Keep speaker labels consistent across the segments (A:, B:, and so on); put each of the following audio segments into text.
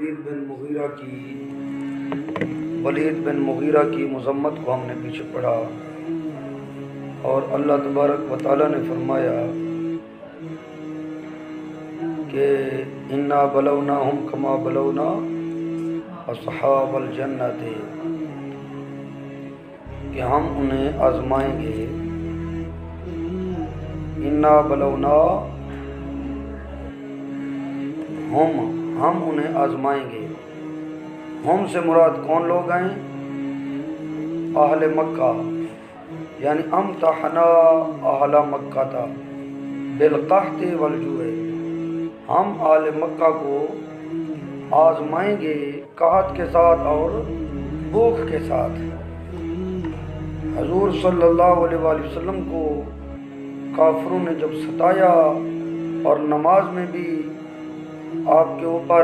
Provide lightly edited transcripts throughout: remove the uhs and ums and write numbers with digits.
A: ولید بن مغیرہ کی مذمت کو ہم نے پیچھے پڑھا، اور اللہ تبارک و تعالیٰ نے فرمایا کہ انا بلوناہم کما بلونا اصحاب الجنت، کہ ہم انہیں آزمائیں گے۔ انا بلونا ہم انہیں آزمائیں گے۔ ہم سے مراد کون لوگ ہیں؟ اہل مکہ، یعنی امتحنا اہل مکہ تھا بالقحط والجوع، ہم اہل مکہ کو آزمائیں گے قحط کے ساتھ اور بھوک کے ساتھ۔ حضور صلی اللہ علیہ وآلہ وسلم کو کافروں نے جب ستایا اور نماز میں بھی آپ کے اوپر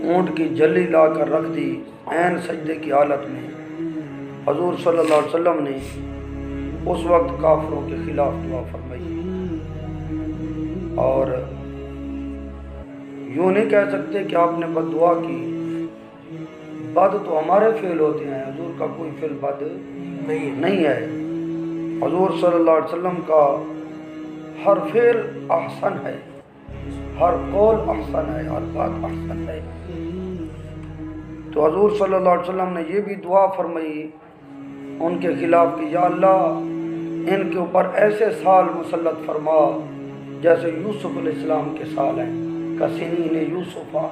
A: اونٹ کی جلی لا کر رکھ دی عین سجدے کی حالت میں، حضور صلی اللہ علیہ وسلم نے اس وقت کافروں کے خلاف دعا فرمائی۔ اور یوں نہیں کہہ سکتے کہ آپ نے بد دعا کی، بد تو ہمارے فعل ہوتے ہیں، حضور کا کوئی فعل بد نہیں ہے۔ حضور صلی اللہ علیہ وسلم کا ہر فعل احسن ہے، ہر قول احسن ہے، ہر بات احسن ہے۔ تو حضور صلی اللہ علیہ وسلم نے یہ بھی دعا فرمائی ان کے خلاف کہ یا اللہ ان کے اوپر ایسے سال مسلط فرما جیسے یوسف علیہ السلام کے سال ہیں، کسنین یوسفہ،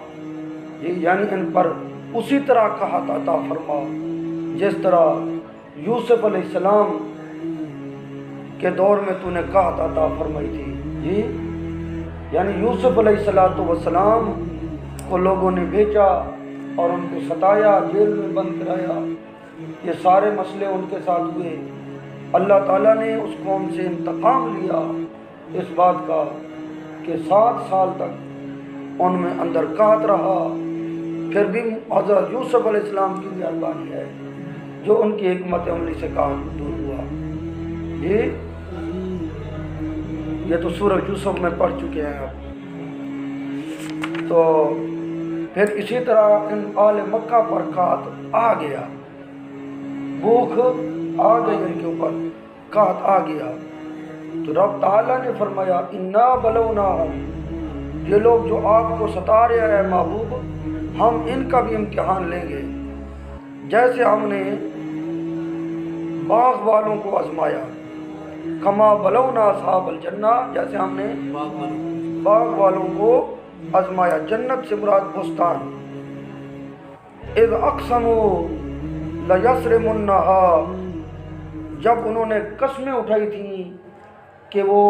A: یعنی ان پر اسی طرح قحط عطا فرما جس طرح یوسف علیہ السلام کے دور میں تو نے قحط عطا فرمائی تھی۔ یعنی یوسف علیہ السلام کو لوگوں نے بیچا اور ان کو ستایا، جیل میں بند کرایا، یہ سارے مسئلے ان کے ساتھ ہوئے۔ اللہ تعالیٰ نے اس قوم سے انتقام لیا اس بات کا کہ 7 سال تک ان میں اندر قحط رہا، پھر بھی حضرت یوسف علیہ السلام کی مہربانی ہے جو ان کی حکمت عملی سے قحط دور ہوا۔ یہ تو سورہ یوسف میں پڑھ چکے ہیں آپ۔ تو پھر اسی طرح ان آل مکہ پر قحط آ گیا، بھوک آ گئی، ان کے اوپر قحط آ گیا۔ تو رب تعالیٰ نے فرمایا انا بلوناہم، یہ لوگ جو آپ کو ستا رہے ہیں محبوب، ہم ان کا بھی امتحان لیں گے جیسے ہم نے باغ والوں کو آزمایا، کما بلونا اصحاب الجنہ، جیسے ہم نے باغ والوں کو آزمایا۔ جنت سے مراد بستان۔ اذ اقسموا لیصرمنہا، جب انہوں نے قسمیں اٹھائی تھیں کہ وہ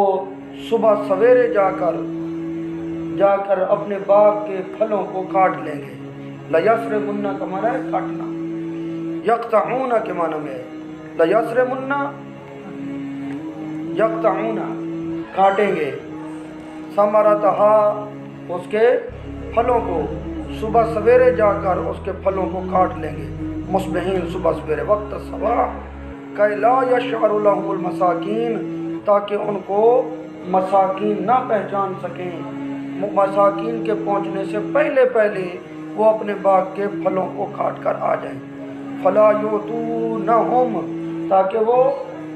A: صبح سویرے جا کر اپنے باغ کے پھلوں کو کاٹ لیں گے۔ لیصرمنہ کا معنی ہے کاٹنا، یقطعون کے معنی میں لیصرمنہ یقطعون کاٹیں گے، ثمرتہا اس کے پھلوں کو، صبح سویرے جا کر اس کے پھلوں کو کاٹ لیں گے، مصبحین صبح سویرے، وقت صباح، کہ لا یشعر لهم المساکین، تاکہ ان کو مساکین نہ پہچان سکیں، مساکین کے پہنچنے سے پہلے وہ اپنے باغ کے پھلوں کو کاٹ کر آ جائیں۔ فلا یؤتونہم، تاکہ وہ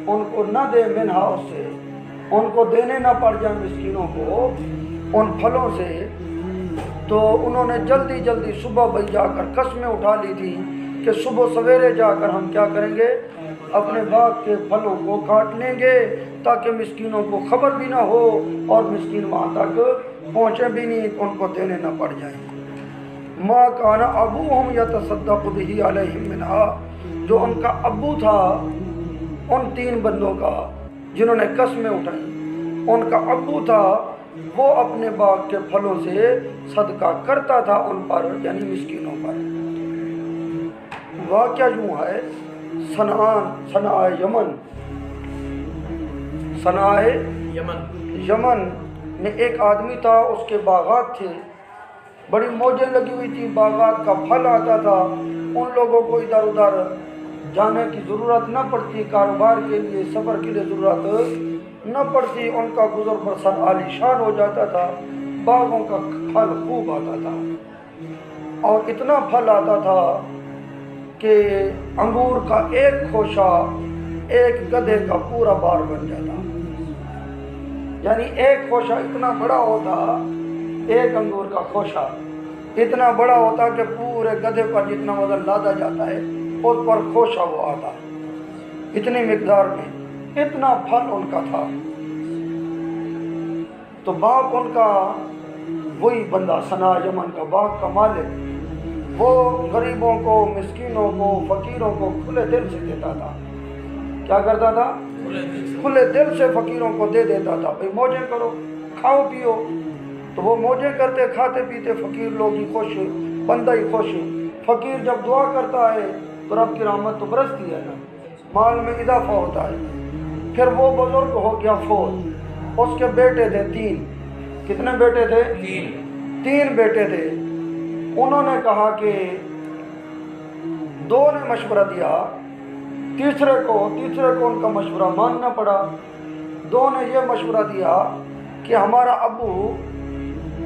A: ان کو نہ دے منہا، اس سے ان کو دینے نہ پڑ جائیں مسکینوں کو ان پھلوں سے۔ تو انہوں نے جلدی صبح بھائی جا کر قسمیں اٹھا لی تھی کہ صبح سویرے جا کر ہم کیا کریں گے، اپنے باغ کے پھلوں کو کاٹ لیں گے تاکہ مسکینوں کو خبر بھی نہ ہو اور مسکین وہاں تک پہنچے بھی نہیں، ان کو دینے نہ پڑ جائیں۔ ما کان ابوہم یتصدق بہ علیہم منہا، جو ان کا ابو تھا ان 3 بندوں کا جنہوں نے قسمیں اٹھائیں، ان کا ابو تھا وہ اپنے باغ کے پھلوں سے صدقہ کرتا تھا ان پر، یعنی مسکینوں پر۔ واقعہ یوں ہے، صنعاء یمن میں ایک آدمی تھا، اس کے باغات تھے، بڑی موجیں لگی ہوئی تھی، باغات کا پھل آتا تھا، ان لوگوں کو ادھر ادھر جانے کی ضرورت نہ پڑتی، کاروبار کے لیے سفر کے لیے ضرورت نہ پڑتی، ان کا گزر بسر عالی شان ہو جاتا تھا، باغوں کا پھل خوب آتا تھا، اور اتنا پھل آتا تھا کہ انگور کا ایک خوشہ ایک گدھے کا پورا بار بن جاتا، یعنی ایک خوشہ اتنا بڑا ہوتا، ایک انگور کا خوشہ اتنا بڑا ہوتا کہ پورے گدھے پر جتنا وزن لادا جاتا ہے اس پر خوشہ وہ آتا، اتنی مقدار میں اتنا پھل ان کا تھا۔ تو باپ ان کا وہی بندہ ثنا یمن کا باغ کا مالک، وہ غریبوں کو، مسکینوں کو، فقیروں کو کھلے دل سے دیتا تھا۔ کیا کرتا تھا؟ کھلے دل سے فقیروں کو دے دیتا تھا، بھئی موجیں کرو، کھاؤ پیو۔ تو وہ موجیں کرتے، کھاتے پیتے، فقیر لوگ ہی خوش، بندہ ہی خوش۔ فقیر جب دعا کرتا ہے تو رب کی رحمت تو برستی ہے نا، مال میں اضافہ ہوتا ہے۔ پھر وہ بزرگ ہو گیا فوت، اس کے بیٹے تھے 3۔ کتنے بیٹے تھے؟ 3 بیٹے تھے۔ انہوں نے کہا کہ 2 نے مشورہ دیا، تیسرے کو ان کا مشورہ ماننا پڑا۔ 2 نے یہ مشورہ دیا کہ ہمارا ابو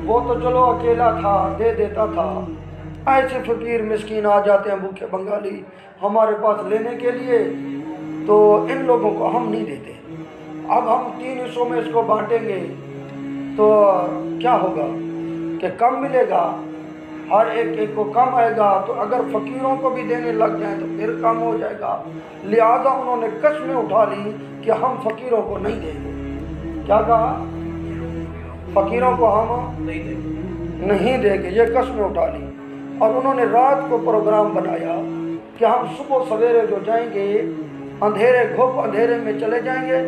A: وہ تو چلو اکیلا تھا، دے دیتا تھا، ایسے فقیر مسکین آ جاتے ہیں بھوکے بنگالی ہمارے پاس لینے کے لیے، تو ان لوگوں کو ہم نہیں دیتے۔ اب ہم 3 حصوں میں اس کو بانٹیں گے تو کیا ہوگا کہ کم ملے گا، ہر ایک کو کم آئے گا، تو اگر فقیروں کو بھی دینے لگ جائیں تو پھر کم ہو جائے گا۔ لہذا انہوں نے قسمیں اٹھا لی کہ ہم فقیروں کو نہیں دیں گے۔ کیا کہا؟ فقیروں کو ہم نہیں دیں گے، یہ قسمیں اٹھا لی۔ اور انہوں نے رات کو پروگرام بنایا کہ ہم صبح سویرے جو جائیں گے، اندھیرے گھپ اندھیرے میں چلے جائیں گے،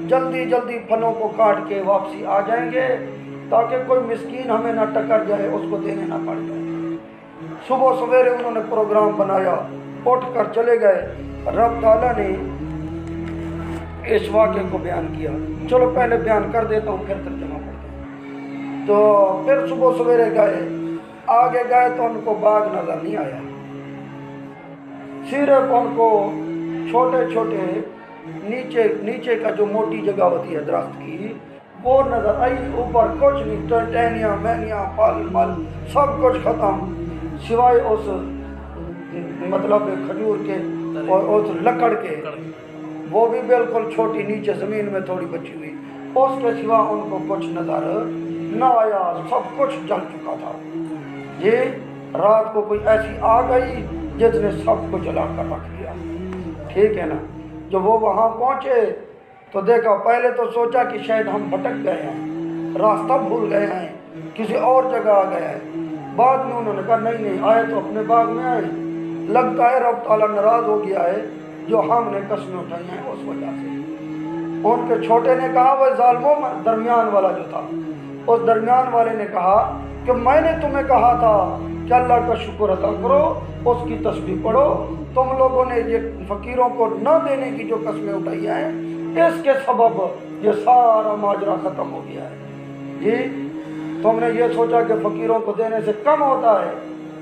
A: جلدی جلدی پھلوں کو کاٹ کے واپسی آ جائیں گے تاکہ کوئی مسکین ہمیں نہ ٹکر جائے، اس کو دینے نہ پڑ جائے۔ صبح سویرے انہوں نے پروگرام بنایا، اٹھ کر چلے گئے۔ رب تعالیٰ نے اس واقعے کو بیان کیا، چلو پہلے بیان کر دیتا ہوں پھر ترجمہ کرتا ہوں۔ تو پھر صبح سویرے گئے، آگے گئے تو ان کو باغ نظر نہیں آیا، صرف ان کو چھوٹے چھوٹے نیچے کا جو موٹی جگہ ہوتی ہے درخت کی وہ نظر آئی، اوپر کچھ نہیں، ٹہنیاں مہنیاں پھل مل سب کچھ ختم، سوائے اس مطلب کھجور کے اور اس لکڑ کے، وہ بھی بالکل چھوٹی نیچے زمین میں تھوڑی بچی ہوئی، اس کے سوا ان کو کچھ نظر نہ آیا، سب کچھ جل چکا تھا۔ یہ رات کو کوئی ایسی آ گئی جس نے سب کو جلا کر رکھ دیا، ٹھیک ہے نا۔ جب وہ وہاں پہنچے تو دیکھا، پہلے تو سوچا کہ شاید ہم بھٹک گئے ہیں، راستہ بھول گئے ہیں، کسی اور جگہ آ گئے ہیں۔ بعد میں انہوں نے کہا نہیں آئے تو اپنے باغ میں آئے، لگتا ہے رب تعالیٰ ناراض ہو گیا ہے جو ہم نے قسمیں اٹھائی ہیں اس وجہ سے۔ ان کے چھوٹے نے کہا، وہ ظالموں درمیان والا جو تھا، اس درمیان والے نے کہا کہ میں نے تمہیں کہا تھا کہ اللہ کا شکر ادا کرو، اس کی تسبیح پڑھو، تم لوگوں نے یہ فقیروں کو نہ دینے کی جو قسمیں اٹھائی ہیں اس کے سبب یہ سارا ماجرا ختم ہو گیا ہے۔ جی تم نے یہ سوچا کہ فقیروں کو دینے سے کم ہوتا ہے،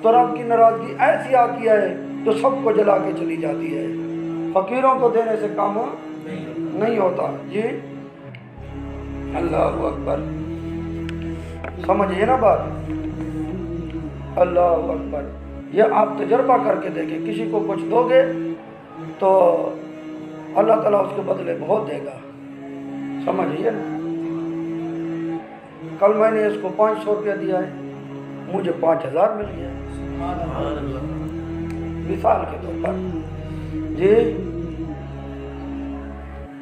A: تو رب کی ناراضگی ایسی آتی ہے جو سب کو جلا کے چلی جاتی ہے، فقیروں کو دینے سے کم نہیں ہوتا۔ جی اللہ اکبر، سمجھئے نا بات؟ اللہ اکبر۔ یہ آپ تجربہ کر کے دیکھیں، کسی کو کچھ دو گے تو اللہ تعالیٰ اس کے بدلے بہت دے گا، سمجھئے نا۔ کل میں نے اس کو 500 روپیہ دیا ہے، مجھے 5000 مل گیا، مثال کے طور پر۔ جی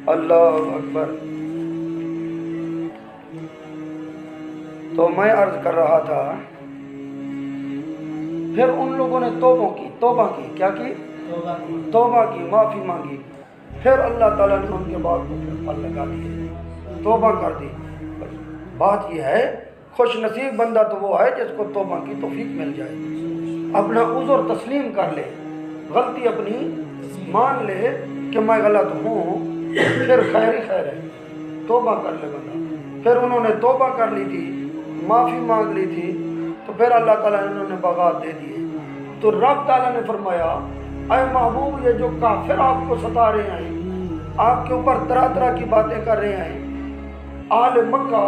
A: اللہ اکبر۔ تو میں عرض کر رہا تھا، پھر ان لوگوں نے توبہ کی، کیا کی؟ توبہ کی، معافی مانگی، پھر اللہ تعالیٰ نے ان کے بعد کو پھر پھل لگا دیے، توبہ کر دی۔ بات یہ ہے، خوش نصیب بندہ تو وہ ہے جس کو توبہ کی توفیق مل جائے، اپنا عذر تسلیم کر لے، غلطی اپنی مان لے کہ میں غلط ہوں، پھر خیر ہی خیر ہے، توبہ کر لے بندہ۔ پھر انہوں نے توبہ کر لی تھی، معافی مانگ لی تھی، تو پھر اللہ تعالیٰ نے انہوں نے باغات دے دیے۔ تو رب تعالیٰ نے فرمایا، اے محبوب، یہ جو کافر آپ کو ستا رہے ہیں، آپ کے اوپر طرح طرح کی باتیں کر رہے ہیں، اہل مکہ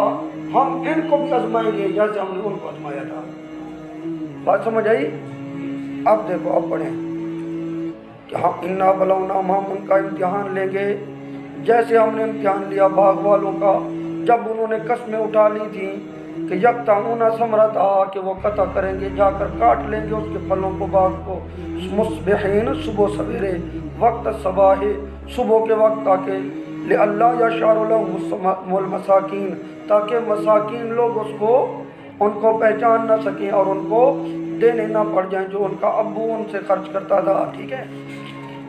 A: ہم ان کو بھی آزمائیں گے جیسے ہم نے ان کو آزمایا تھا۔ بات سمجھ آئی؟ اب دیکھو اب پڑھیں کہ ہم انا بلوناہم، ہم ان کا امتحان لیں گے جیسے ہم نے امتحان لیا باغ والوں کا جب انہوں نے قسمیں اٹھا لی تھیں کہ یقطعون ثمرتھا، کہ وہ قطع کریں گے، جا کر کاٹ لیں گے اس کے پھلوں کو، باغ کو، مصبحین، صبح سویرے، وقت صباح، صبح کے وقت، تاکہ لئلا یشعر لهم المساکین، تاکہ مساکین لوگ اس کو ان کو پہچان نہ سکیں اور ان کو دینے نہ پڑ جائیں جو ان کا ابو ان سے خرچ کرتا تھا، ٹھیک ہے۔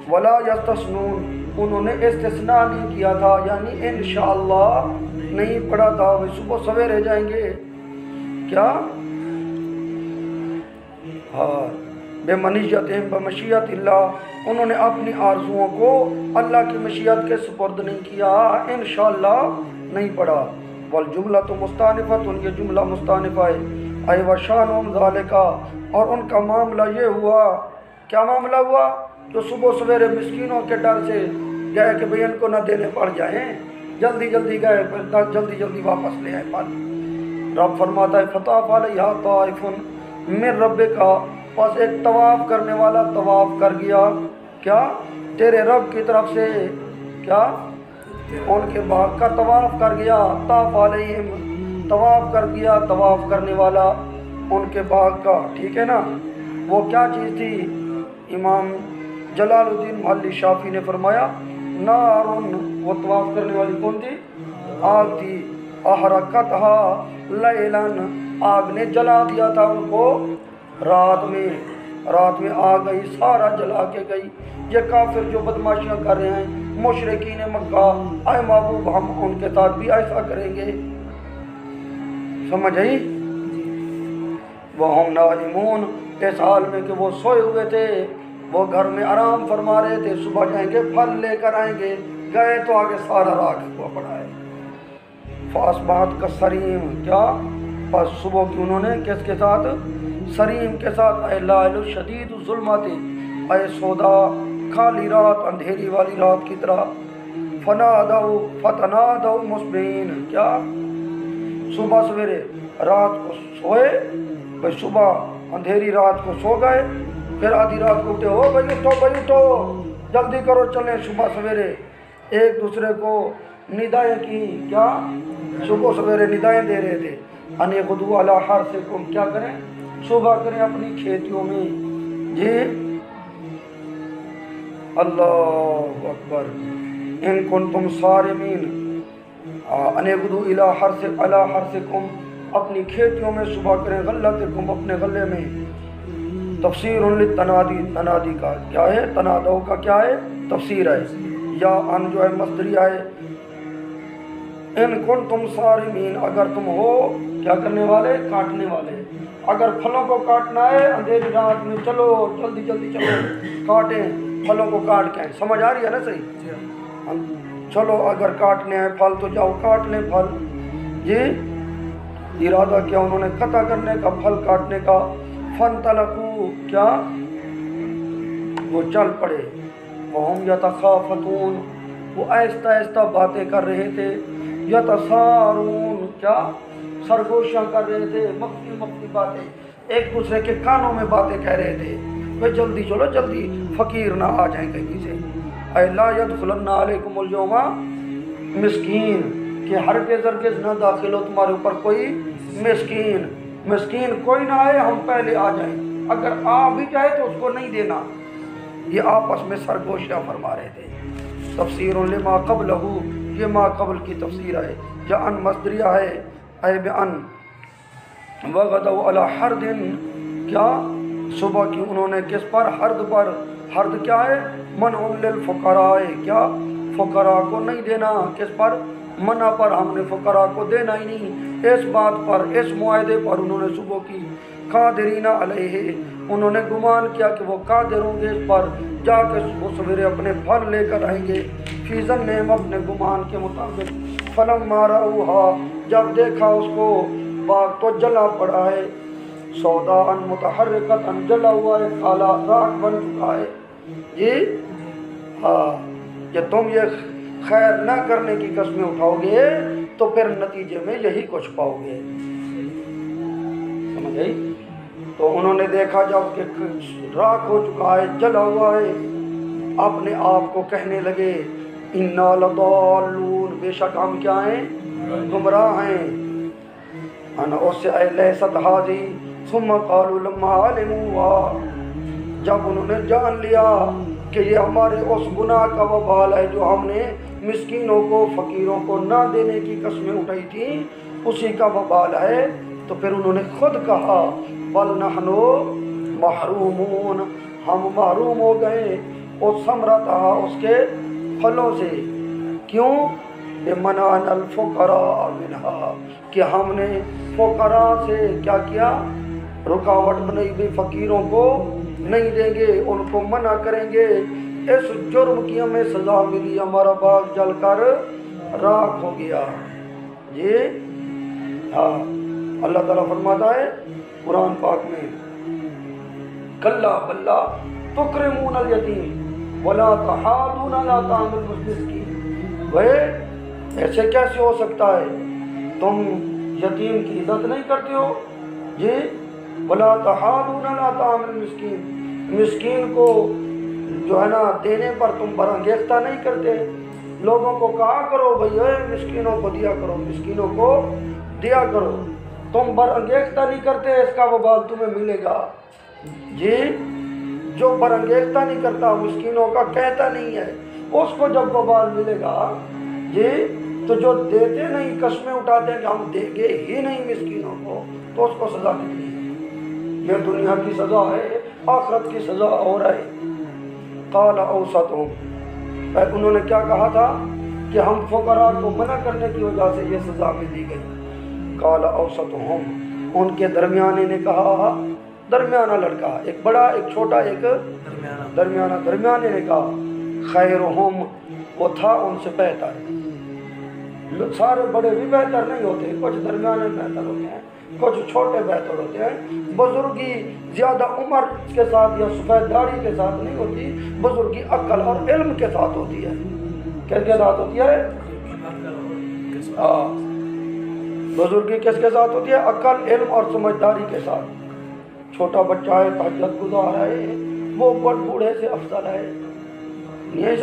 A: ولا یستثنون، انہوں نے استثناء نہیں کیا تھا، یعنی انشاءاللہ نہیں پڑھا تھا، وہ صبح سویرے جائیں گے کیا؟ ہاں، بے منیتہم بمشیت اللہ، انہوں نے اپنی آرزوؤں کو اللہ کی مشیت کے سپرد نہیں کیا، انشاءاللہ نہیں پڑھا۔ والجملۃ مستانفۃ، یہ جملہ مستانفہ ہے، اے وشانہم ذالک، اور ان کا معاملہ یہ ہوا، کیا معاملہ ہوا؟ جو صبح سویرے مسکینوں کے ڈر سے گئے کہ بھئی ان کو نہ دینے پڑ جائیں، جلدی جلدی گئے، جلدی جلدی واپس لے آئے پھل۔ رب فرماتا ہے فطاف علیہا طائف من ربک، پس ایک طواف کرنے والا طواف کر گیا، کیا؟ تیرے رب کی طرف سے، کیا؟ ان کے باغ کا طواف کر گیا، طاف علیہم، طواف کر گیا طواف کرنے والا ان کے باغ کا، ٹھیک ہے نا؟ وہ کیا چیز تھی؟ امام جلال الدین محلی شافی نے فرمایا نارن، وہ طواف کرنے والی کون تھی؟ آگ تھی، احرقتھا لیلاً، آگ نے جلا دیا تھا ان کو رات میں آ گئی، سارا جلا کے گئی۔ یہ کافر جو بدماشیاں کر رہے ہیں، مشرکین مکہ، اے محبوب ہم ان کے ساتھ بھی ایسا کریں گے، سمجھ آئی؟ وہم نائمون، اس حال میں کہ وہ سوئے ہوئے تھے، وہ گھر میں آرام فرما رہے تھے، صبح جائیں گے پھل لے کر آئیں گے، گئے تو آگے سارا راکھ ہوا پڑا ہے۔ فاصبحت کالصریم، کیا؟ پس صبح کی انہوں نے کس کے ساتھ؟ سریم کے ساتھ، اے لائل شدید الظلمات، اے سودا کالی رات، اندھیری والی رات کی طرح۔ فتنادوا مصبحین، کیا؟ صبح سویرے رات کو سوئے، بھئی صبح اندھیری رات کو سو گئے، پھر آدھی رات کو اٹھے، ہو بھئی اٹھو جلدی کرو چلیں صبح سویرے، ایک دوسرے کو ندائیں کی، کیا؟ صبح سویرے ندائیں دے رہے تھے، ان غدوا علی حرثکم، کیا کریں؟ صبح کریں اپنی کھیتیوں میں، جی اللہ اکبر، ان کنتم صارمین، ان غدوا علی حرثکم، اپنی کھیتیوں میں صبح کریں، غلتکم، اپنے غلے میں۔ تفسیر للتنادی، تنادی کا کیا ہے؟ تنادو کا کیا ہے؟ تفسیر ہے، یا ان جو ہے مصدریہ ہے، ان کنتم صارمین، اگر تم ہو کیا کرنے والے؟ کاٹنے والے۔ اگر پھلوں کو کاٹنا ہے اندھیری رات میں، چلو جلدی جلدی چلو کاٹیں پھلوں کو، کاٹ کے، سمجھ آ رہی ہے نا صحیح؟ چلو اگر کاٹنے ہیں پھل تو جاؤ کاٹ لیں پھل، جی ارادہ کیا انہوں نے قطع کرنے کا، پھل کاٹنے کا۔ فانطلقوا، کیا؟ وہ چل پڑے، وہم یتخافتون، وہ آہستہ آہستہ باتیں کر رہے تھے، یتسارون، کیا؟ سرگوشیاں کر رہے تھے، مخفی باتیں، ایک دوسرے کے کانوں میں باتیں کہہ رہے تھے، وہ جلدی چلو جلدی، فقیر نہ آ جائیں کہیں سے، اے لا یدخلن علیکم اليوم مسکین، کہ ہرگز نہ داخل ہو تمہارے اوپر کوئی مسکین کوئی نہ آئے، ہم پہلے آ جائیں، اگر آ بھی جائے تو اس کو نہیں دینا۔ یہ آپس میں سرگوشیاں فرما رہے تھے۔ تفسیر لما قبلہ، یہ ما قبل کی تفسیر ہے، یا ان مصدریہ ہے، اے بان وغدوا علی حرد، کیا؟ صبح کی انہوں نے کس پر؟ حرد پر۔ حرد کیا ہے؟ منع للفقراء، کیا؟ فقراء کو نہیں دینا، کس پر؟ منع پر، ہم نے فقراء کو دینا ہی نہیں، اس بات پر، اس معاہدے پر انہوں نے صبح کی۔ قادرین علیہ، انہوں نے گمان کیا کہ وہ قادر ہوں گے اس پر، جا کے صبح سویرے اپنے پھل لے کر آئیں گے، فی ظنہم، اپنے گمان کے مطابق۔ فلما رأوہا، جب دیکھا اس کو، باغ تو جلا پڑا ہے، سوداء متحرکۃ، جلا ہوا ہے، کالا راکھ بن چکا ہے، جی ہاں، کہ تم یہ خیر نہ کرنے کی قسمیں اٹھاؤ گے تو پھر نتیجے میں یہی کچھ پاؤ گے. سمجھ گئی؟ تو انہوں نے دیکھا جب کہ راکھ ہو چکا ہے، جلا ہوا ہے، اپنے آپ کو کہنے لگے اِنَّا لَضَالُّونَ، بے شک ہم کیا ہیں؟ گمراہ ہیں. انا اس سے اے لیست ہادی ثم قالوا لما علموا، جب انہوں نے جان لیا کہ یہ ہمارے اس گناہ کا وبال ہے جو ہم نے مسکینوں کو فقیروں کو نہ دینے کی قسمیں اٹھائی تھی، اسی کا وبال ہے، تو پھر انہوں نے خود کہا بل نحن محرومون، ہم محروم ہو گئے اس ثمرتھا، اس کے پھلوں سے. کیوں؟ منعنا الفقراء منہا، کہ ہم نے فقراء سے کیا کیا؟ رکاوٹ بنائی بھی، فقیروں کو نہیں دیں گے، ان کو منع کریں گے. اس جرم کی ہمیں سزا ملی، ہمارا باغ جل کر راکھ ہو گیا. یہ ہاں اللہ تعالیٰ فرماتا ہے قرآن پاک میں کلا بلا تکرمون الیتیم ولا تحاضون علی طعام المسکین. وہ ایسے کیسے ہو سکتا ہے؟ تم یتیم کی عزت نہیں کرتے ہو جی. ولا تحاضون علی طعام المسکین، مسکین کو جو ہے نا دینے پر تم برانگیختہ نہیں کرتے. لوگوں کو کہا کرو بھئی مسکینوں کو دیا کرو، مسکینوں کو دیا کرو، تم برانگیختہ نہیں کرتے، اس کا وبال تمہیں ملے گا. جی جو برانگیختہ نہیں کرتا، مسکینوں کا کہتا نہیں ہے، اس کو جب وبال ملے گا جی، تو جو دیتے نہیں، قسمیں اٹھاتے ہیں کہ ہم دیں گے ہی نہیں مسکینوں کو، تو اس کو سزا کتنی ہے؟ یہ دنیا کی سزا ہے، آخرت کی سزا اور ہے. قال اوسطہم، انہوں نے کیا کہا تھا کہ ہم فقراء کو منع کرنے کی وجہ سے یہ سزا میں دی گئی. قال اوسطہم، ان کے درمیانے نے کہا، درمیانہ لڑکا، ایک بڑا ایک چھوٹا ایک درمیانے نے کہا خیرہم، وہ تھا ان سے بہتر. سارے بڑے بھی بہتر نہیں ہوتے، کچھ درمیانے بہتر ہوتے ہیں، کچھ چھوٹے بہتر ہوتے ہیں. بزرگی زیادہ عمر کے ساتھ یا سفید داڑھی کے ساتھ نہیں ہوتی، بزرگی عقل اور علم کے ساتھ ہوتی ہے. کس کے ساتھ ہوتی ہے؟ بزرگی کس کے ساتھ ہوتی ہے؟ عقل، علم اور سمجھداری کے ساتھ. چھوٹا بچہ ہے، تہجد گزار ہے، وہ بوڑھے سے افضل ہے. نہیں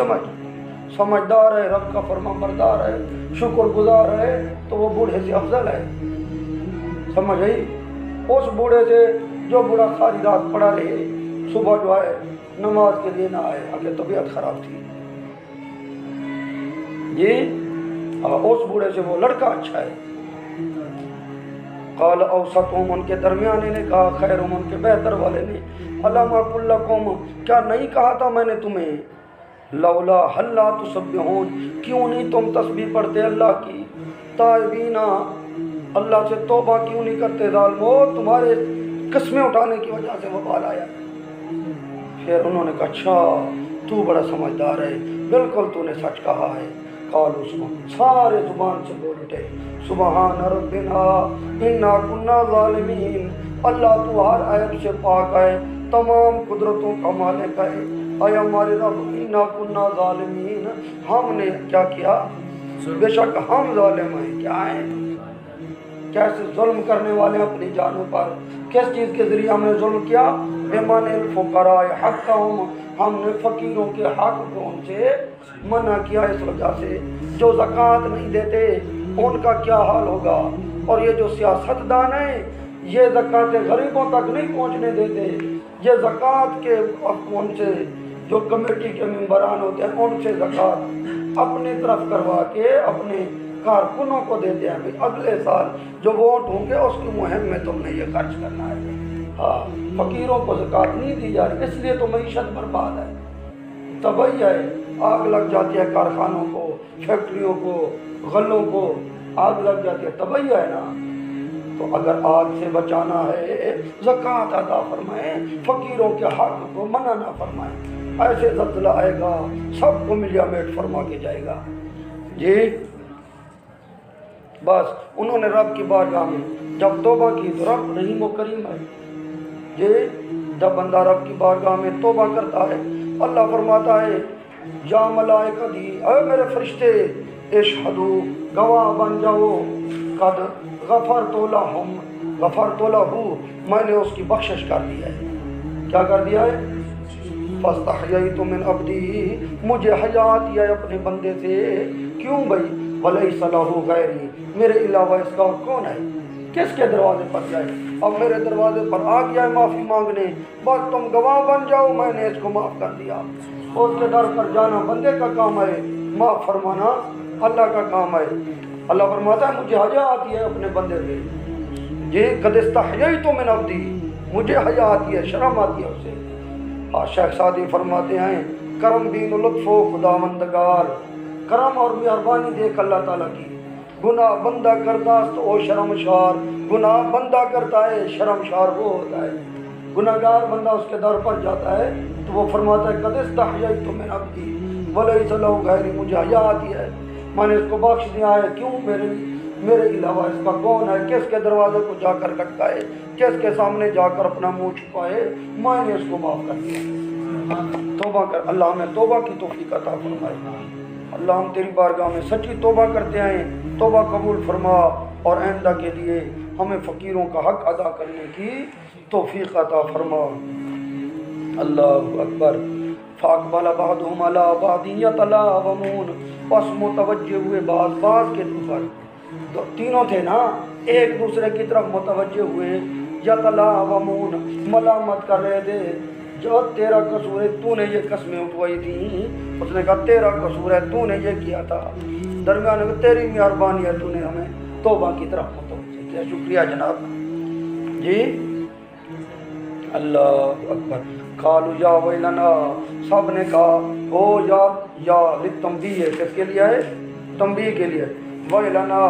A: سمجھدار ہے، رب کا فرما بردار ہے، شکر گزار ہے، تو وہ بوڑھے سے افضل ہے. سمجھ آئی؟ اس بوڑھے سے جو بوڑھا ساری رات پڑا رہے، صبح جو ہے نماز کے لیے نہ آئے، اگر طبیعت خراب تھی جی، اس بوڑھے سے وہ لڑکا اچھا ہے. قال اوسطہم، ان کے درمیانے نے کہا، خیرہم، ان کے بہتر والے نے، الم اقل لکم، کیا نہیں کہا تھا میں نے تمہیں، لولا حلا تسبحون، کیوں نہیں تم تسبیح پڑھتے اللہ کی، تائبینا، اللہ سے توبہ کیوں نہیں کرتے، ظالمو، تمہارے قسمیں اٹھانے کی وجہ سے وبال آیا. پھر انہوں نے کہا اچھا تو بڑا سمجھدار ہے، بالکل تو نے سچ کہا ہے. قالوا سارے زبان سے بول اٹھے سبحان ربنا انا کنا ظالمین، اللہ تو ہر عیب سے پاک ہے، تمام قدرتوں کا مالک ہے. اے ہمارے رب انا کنا ظالمین، ہم نے کیا کیا؟ بے شک ہم ظالم ہیں. کیا ہیں؟ کیسے ظلم کرنے والے ہیں اپنی جانوں پر. کس چیز کے ذریعے ہم نے ظلم کیا؟ بمن الفقراء حقهم، ہم نے فقیروں کے حق کو ان سے منع کیا. اس وجہ سے جو زکوٰۃ نہیں دیتے ان کا کیا حال ہوگا. اور یہ جو سیاست دان ہیں یہ زکوٰۃ غریبوں تک نہیں پہنچنے دیتے، یہ زکوٰۃ کے ان سے جو کمیٹی کے ممبران ہوتے ہیں ان سے زکوٰۃ اپنی طرف کروا کے اپنے کارکنوں کو دیتے ہیں، بھی اگلے سال جو ووٹ ہوں گے اس کی مہم میں تم نے یہ خرچ کرنا ہے. ہاں فقیروں کو زکوٰۃ نہیں دی جا رہی، اس لیے تو معیشت برباد ہے، تباہی ہے. آگ لگ جاتی ہے کارخانوں کو، فیکٹریوں کو، غلوں کو آگ لگ جاتی ہے، تباہی ہے نا. تو اگر آگ سے بچانا ہے زکوٰۃ ادا فرمائیں، فقیروں کے حق کو منع نہ فرمائیں. ایسے زلزلہ آئے گا سب کو ملیا میٹ فرما کے جائے گا. جی بس انہوں نے رب کی بارگاہ میں جب توبہ کی تو رب رحیم و کریم ہے. جی جب بندہ رب کی بارگاہ میں توبہ کرتا ہے اللہ فرماتا ہے یا ملائکتی، اے میرے فرشتے، اشہدو، گواہ بن جاؤ، قد غفرت لہو، میں نے اس کی بخشش کر دیا ہے۔ کیا کر دیا ہے؟ فاستحییت من عبدی، مجھے حیا آتی ہے اپنے بندے سے۔ کیوں بھائی؟ ولیس لہ غیری، میرے علاوہ اس کا اور کون ہے؟ کس کے دروازے پر جائے؟ اب میرے دروازے پر آ گیا ہے معافی مانگنے، بس تم گواہ بن جاؤ میں نے اس کو معاف کر دیا۔ اس کے در پر جانا بندے کا کام ہے، معاف فرمانا اللہ کا کام ہے۔ اللہ فرماتا ہے مجھے حیا آتی ہے اپنے بندے سے، یہ قد استحییت من عبدی، مجھے حیا آتی ہے، شرم آتی ہے اسے۔ شیخ سعدی فرماتے ہیں کرم دین و لطف و خداوندگار، کرم اور مہربانی دیکھ اللہ تعالیٰ کی۔ گناہ بندہ کرداست او شرمشار، گناہ بندہ کرتا ہے شرمشار وہ ہوتا ہے۔ گناہگار بندہ اس کے در پر جاتا ہے تو وہ فرماتا ہے قد استحییت من عبدی ولیس لہ غیری، مجھے حیا آتی ہے، میں نے اس کو بخش دیا ہے۔ کیوں؟ میرے علاوہ اس کا کون ہے؟ کس کے دروازے کو جا کر کھٹکائے، کس کے سامنے جا کر اپنا منہ چھپائے، میں نے اس کو معاف کر دیا۔ توبہ کر، اللہ ہمیں توبہ کی توفیق عطا فرمائے۔ اللہ ہم تیری بارگاہ میں سچی توبہ کرتے ہیں، توبہ قبول فرما، اور آئندہ کے لیے ہمیں فقیروں کا حق ادا کرنے کی توفیق عطا فرما۔ اللہ اکبر۔ فاقبل بعضهم علی بعض یتلاومون، پس متوجہ ہوئے بعض کے اوپر، تینوں تھے نا، ایک دوسرے کی طرف متوجہ ہوئے، یتلاومون، ملامت کر رہے تھے، جو تیرا قصور ہے، تو نے یہ قسمیں اٹھوائی تھیں، اس نے کہا تیرا قصور ہے، تو نے یہ کیا تھا، درمیان میں تیری مہربانی ہے، تو نے ہمیں توبہ کی طرف متوجہ کیا۔ شکریہ جناب جی، اللہ اکبر۔ قالوا یا ویلنا، سب نے کہا او یا للتنبیہ، کس کے لیے ہے؟ تنبیہ کے لیے۔ ویلنا،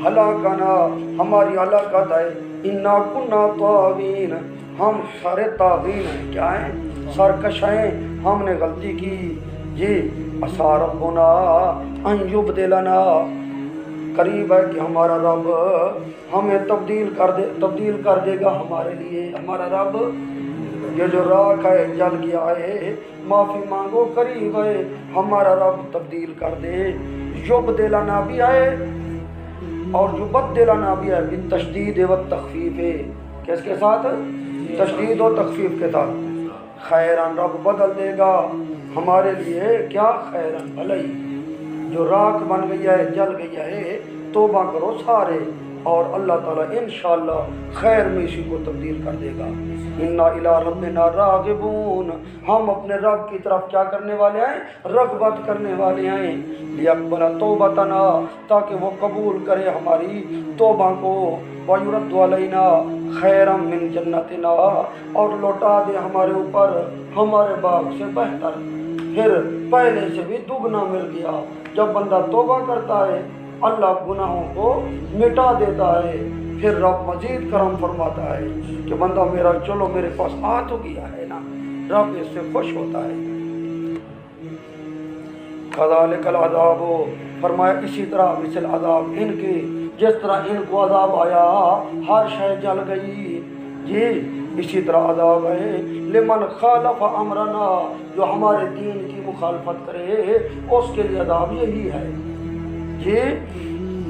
A: ہلاکنا، ہماری ہلاکت ہے، انا کنا طاغین، ہم سارے طاغین ہیں، کیا ہیں؟ سرکش ہیں، ہم نے غلطی کی جی۔ عسیٰ ربنا ان یبدلنا، قریب ہے کہ ہمارا رب ہمیں تبدیل کر دے گا ہمارے لیے۔ ہمارا رب، یہ جو راکھ ہے جل گیا ہے، معافی مانگو، قریب ہے ہمارا رب تبدیل کر دے۔ یبدلنا بھی ہے اور یبدلنا بھی ہے، بالتشدید و تخفیف، کس کے ساتھ؟ تشدید و تخفیف کے ساتھ۔ خیرن، رب بدل دے گا ہمارے لیے، کیا؟ خیرن، بھلائی۔ جو راکھ بن گئی ہے، جل گئی ہے، توبہ کرو سارے، اور اللہ تعالیٰ انشاءاللہ خیر میں اسی کو تبدیل کر دے گا۔ انا الی ربنا راغبون، ہم اپنے رب کی طرف کیا کرنے والے ہیں؟ رغبت کرنے والے ہیں۔ لیقبل توبتنا، تاکہ وہ قبول کرے ہماری توبہ کو، ویرد علینا خیرا من جنتنا، اور لوٹا دے ہمارے اوپر ہمارے باغ سے بہتر، پھر پہلے سے بھی دگنا مل گیا۔ جب بندہ توبہ کرتا ہے اللہ گناہوں کو مٹا دیتا ہے، پھر رب مزید کرم فرماتا ہے کہ بندہ میرا چلو میرے پاس آ تو گیا ہے نا، رب اس سے خوش ہوتا ہے۔ کذالک العذاب، فرمایا اسی طرح مثل عذاب ان کے، جس طرح ان کو عذاب آیا ہر شے جل گئی جی، اسی طرح عذاب ہے لمن خالف امرنا، جو ہمارے دین کی مخالفت کرے اس کے لیے عذاب یہی ہے جی۔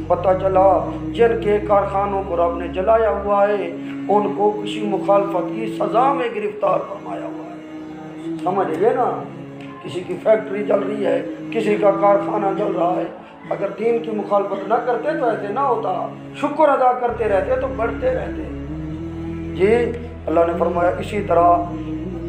A: پتہ چلا جن کے کارخانوں کو رب نے جلایا ہوا ہے ان کو کسی مخالفت کی سزا میں گرفتار فرمایا ہوا ہے، سمجھ گئے نا؟ کسی کی فیکٹری جل رہی ہے، کسی کا کارخانہ جل رہا ہے، اگر دین کی مخالفت نہ کرتے تو ایسے نہ ہوتا، شکر ادا کرتے رہتے تو بڑھتے رہتے جی۔ اللہ نے فرمایا اسی طرح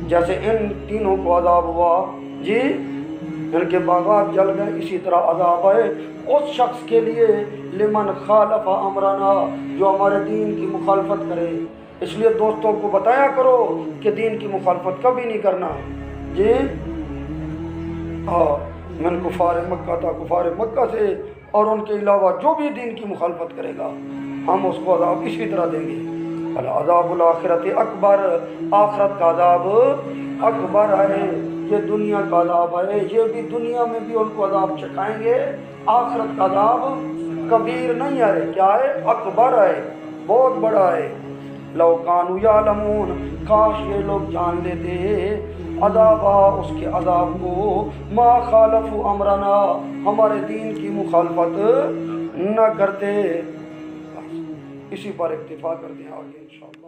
A: جیسے ان تینوں کو عذاب ہوا جی، ان کے باغات جل گئے، اسی طرح عذاب ہے اس شخص کے لیے لمن خالف امرنا، جو ہمارے دین کی مخالفت کرے۔ اس لیے دوستوں کو بتایا کرو کہ دین کی مخالفت کبھی نہیں کرنا جی۔ من کفار مکہ تھا، کفار مکہ سے اور ان کے علاوہ جو بھی دین کی مخالفت کرے گا ہم اس کو عذاب اسی طرح دیں گے۔ العذاب الآخرت اکبر، آخرت کا عذاب اکبر ہے، یہ دنیا کا عذاب ہے، یہ بھی دنیا میں بھی ان کو عذاب چکھائیں گے، آخرت کا عذاب کبیر نہیں ہے، کیا ہے؟ اکبر ہے، بہت بڑا ہے۔ لو کانوا یعلمون، کاش یہ لوگ جان لیتے عذاب اس کے عذاب کو، ما خالفوا امرنا، ہمارے دین کی مخالفت نہ کرتے. اسی پر اکتفا کرتے ہیں آگے انشاءاللہ.